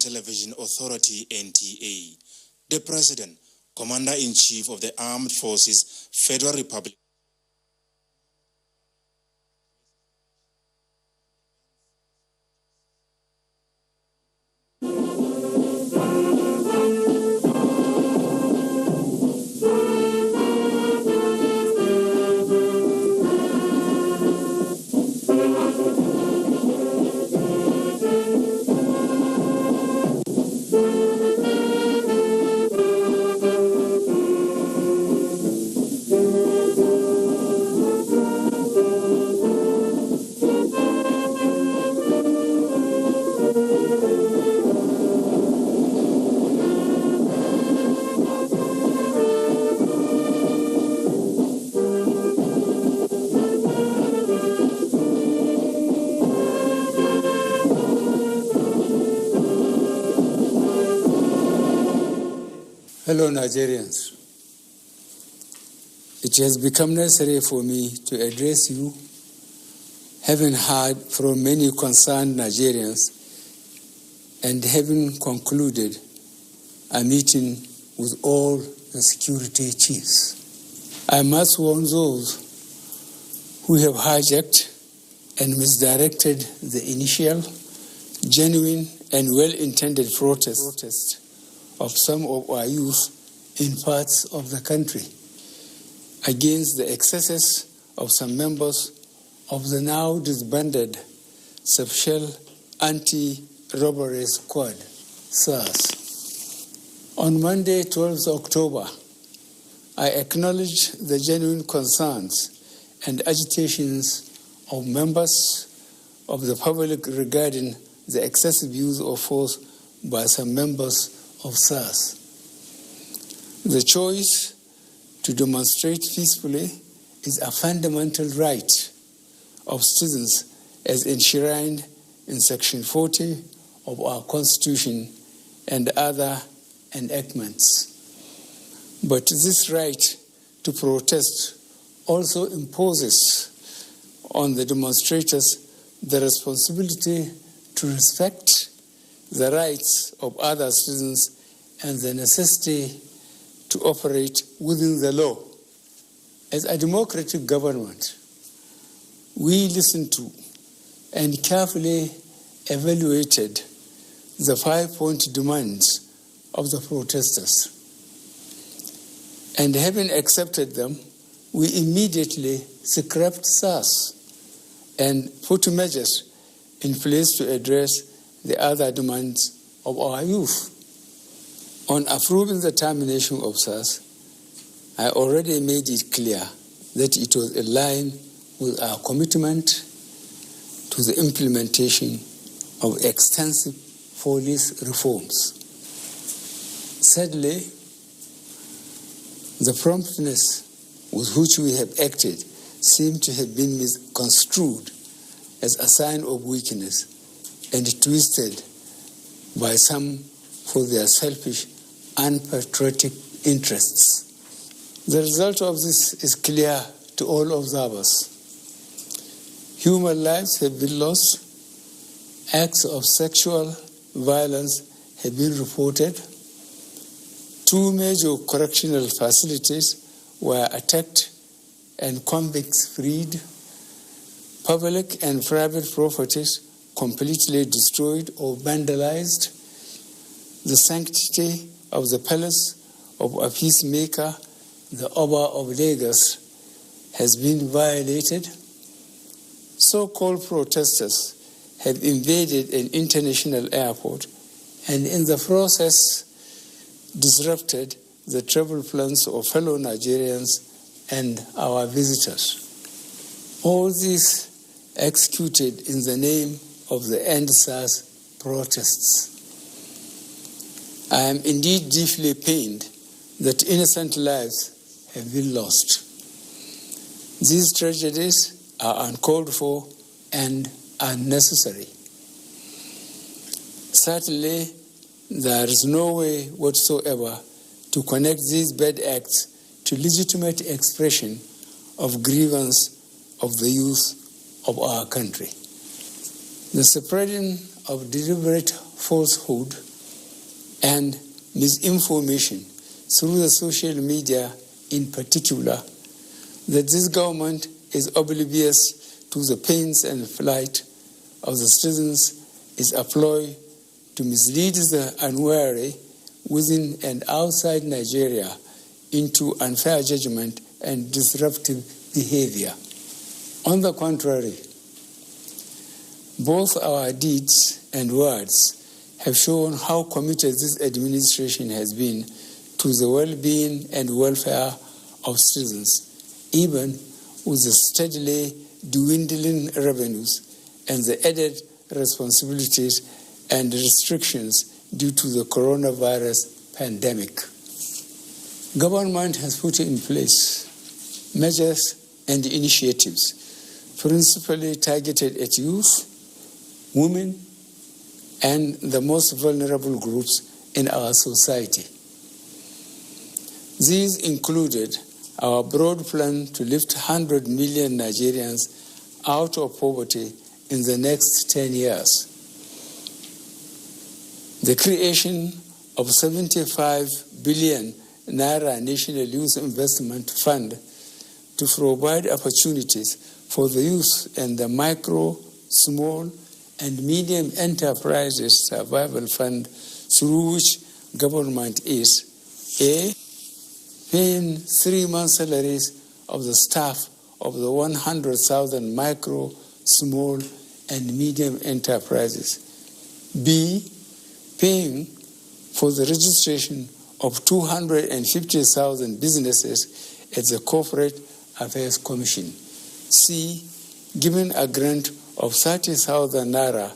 Television Authority, NTA. The President, Commander-in-Chief of the Armed Forces, Federal Republic. Fellow Nigerians, it has become necessary for me to address you, having heard from many concerned Nigerians and having concluded a meeting with all the security chiefs. I must warn those who have hijacked and misdirected the initial, genuine and well-intended protest of some of our youth in parts of the country against the excesses of some members of the now disbanded Special Anti-Robbery Squad, SARS. On Monday, 12th October, I acknowledge the genuine concerns and agitations of members of the public regarding the excessive use of force by some members of SARS. The choice to demonstrate peacefully is a fundamental right of citizens as enshrined in Section 40 of our Constitution and other enactments. But this right to protest also imposes on the demonstrators the responsibility to respect the rights of other citizens and the necessity to operate within the law. As a democratic government, we listened to and carefully evaluated the 5-point demands of the protesters. And having accepted them, we immediately scrapped SARS and put measures in place to address the other demands of our youth. On approving the termination of SARS, I already made it clear that it was in line with our commitment to the implementation of extensive police reforms. Sadly, the promptness with which we have acted seems to have been misconstrued as a sign of weakness and twisted by some for their selfish, unpatriotic interests. The result of this is clear to all observers. Human lives have been lost, acts of sexual violence have been reported, 2 major correctional facilities were attacked and convicts freed, public and private properties completely destroyed or vandalized, the sanctity of the palace of a peacemaker, the Oba of Lagos, has been violated. So-called protesters have invaded an international airport and in the process disrupted the travel plans of fellow Nigerians and our visitors. All this executed in the name of the Endsars protests. I am indeed deeply pained that innocent lives have been lost. These tragedies are uncalled for and unnecessary. Certainly, there is no way whatsoever to connect these bad acts to legitimate expression of grievance of the youth of our country. The spreading of deliberate falsehood and misinformation through the social media in particular, that this government is oblivious to the pains and plight of the citizens is a ploy to mislead the unwary within and outside Nigeria into unfair judgment and disruptive behavior. On the contrary, both our deeds and words have shown how committed this administration has been to the well-being and welfare of citizens, even with the steadily dwindling revenues and the added responsibilities and restrictions due to the coronavirus pandemic. Government has put in place measures and initiatives principally targeted at youth, women, and the most vulnerable groups in our society. These included our broad plan to lift 100 million Nigerians out of poverty in the next 10 years. The creation of 75 billion Naira National Youth Investment Fund to provide opportunities for the youth and the micro, small, and medium enterprises survival fund, through which government is A, paying 3 months' salaries of the staff of the 100,000 micro, small, and medium enterprises. B, paying for the registration of 250,000 businesses at the Corporate Affairs Commission. C, giving a grant of 30,000 Naira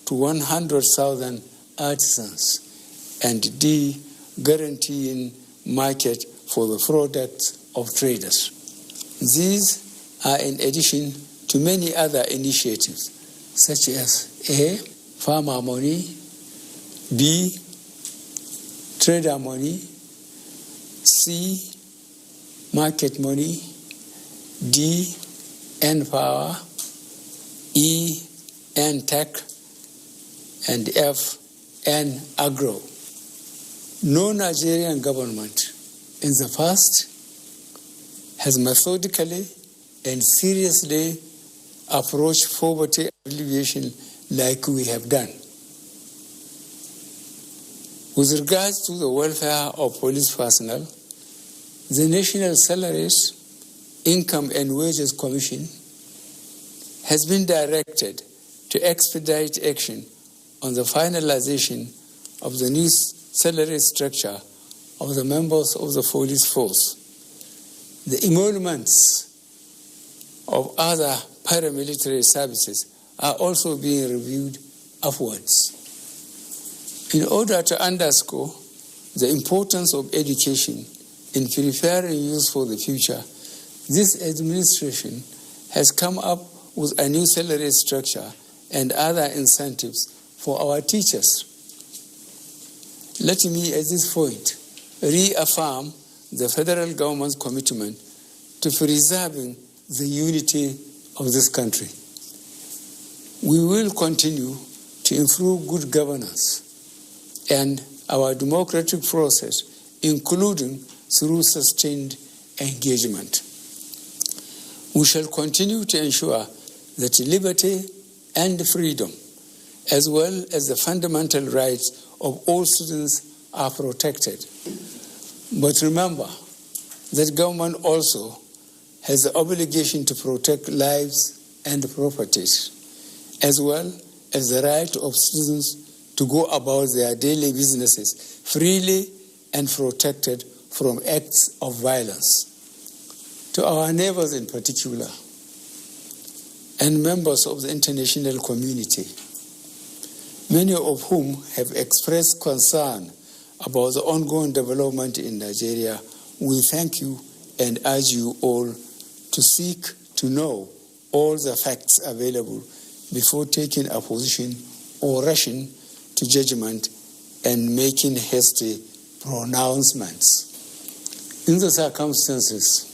to 100,000 artisans. And D, guaranteeing market for the products of traders. These are in addition to many other initiatives, such as A, farmer money, B, trader money, C, market money, D, N-Power, E, N-Tech, and F, N-Agro. No Nigerian government in the past has methodically and seriously approached poverty alleviation like we have done. With regards to the welfare of police personnel, the National Salaries, Income and Wages Commission has been directed to expedite action on the finalization of the new salary structure of the members of the police force. The emoluments of other paramilitary services are also being reviewed upwards. In order to underscore the importance of education in preparing youth for the future, this administration has come up with a new salary structure and other incentives for our teachers. Let me, at this point, reaffirm the federal government's commitment to preserving the unity of this country. We will continue to improve good governance and our democratic process, including through sustained engagement. We shall continue to ensure that liberty and freedom, as well as the fundamental rights of all citizens, are protected. But remember that government also has the obligation to protect lives and properties, as well as the right of citizens to go about their daily businesses freely and protected from acts of violence. To our neighbors in particular, and members of the international community, many of whom have expressed concern about the ongoing development in Nigeria, we thank you and urge you all to seek to know all the facts available before taking a position or rushing to judgment and making hasty pronouncements. In the circumstances,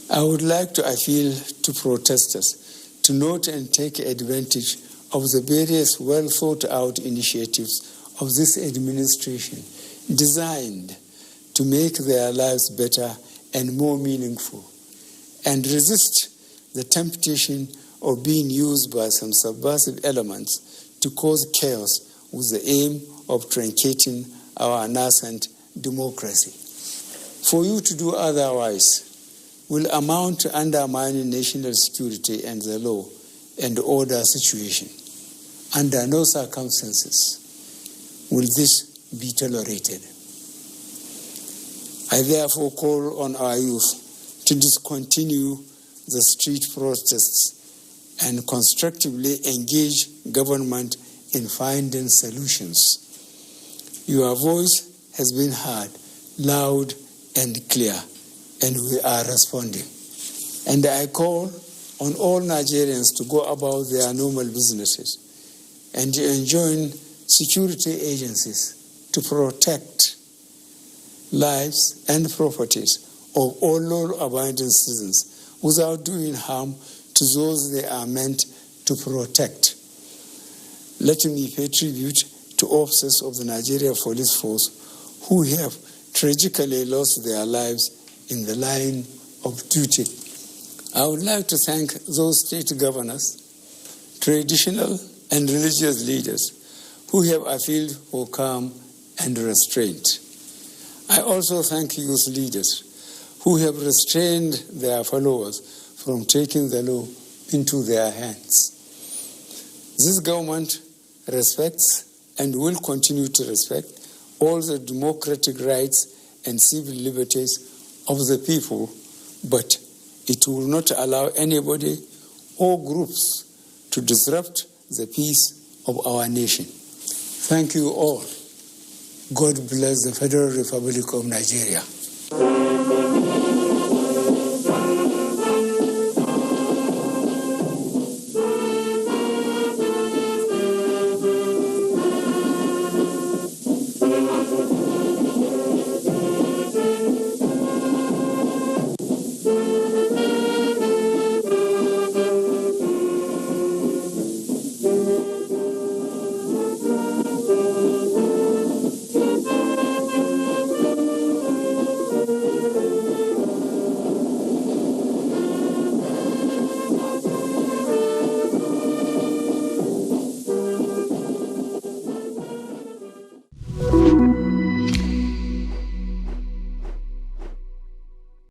I would like to appeal to protesters to note and take advantage of the various well-thought-out initiatives of this administration designed to make their lives better and more meaningful, and resist the temptation of being used by some subversive elements to cause chaos with the aim of truncating our nascent democracy. For you to do otherwise will amount to undermining national security and the law and order situation. Under no circumstances will this be tolerated. I therefore call on our youth to discontinue the street protests and constructively engage government in finding solutions. Your voice has been heard loud and clear, and we are responding. And I call on all Nigerians to go about their normal businesses and to enjoin security agencies to protect lives and properties of all law-abiding citizens without doing harm to those they are meant to protect. Let me pay tribute to officers of the Nigeria Police Force who have tragically lost their lives in the line of duty. I would like to thank those state governors, traditional and religious leaders who have appealed for calm and restraint. I also thank youth leaders who have restrained their followers from taking the law into their hands. This government respects and will continue to respect all the democratic rights and civil liberties of the people, but it will not allow anybody or groups to disrupt the peace of our nation. Thank you all. God bless the Federal Republic of Nigeria.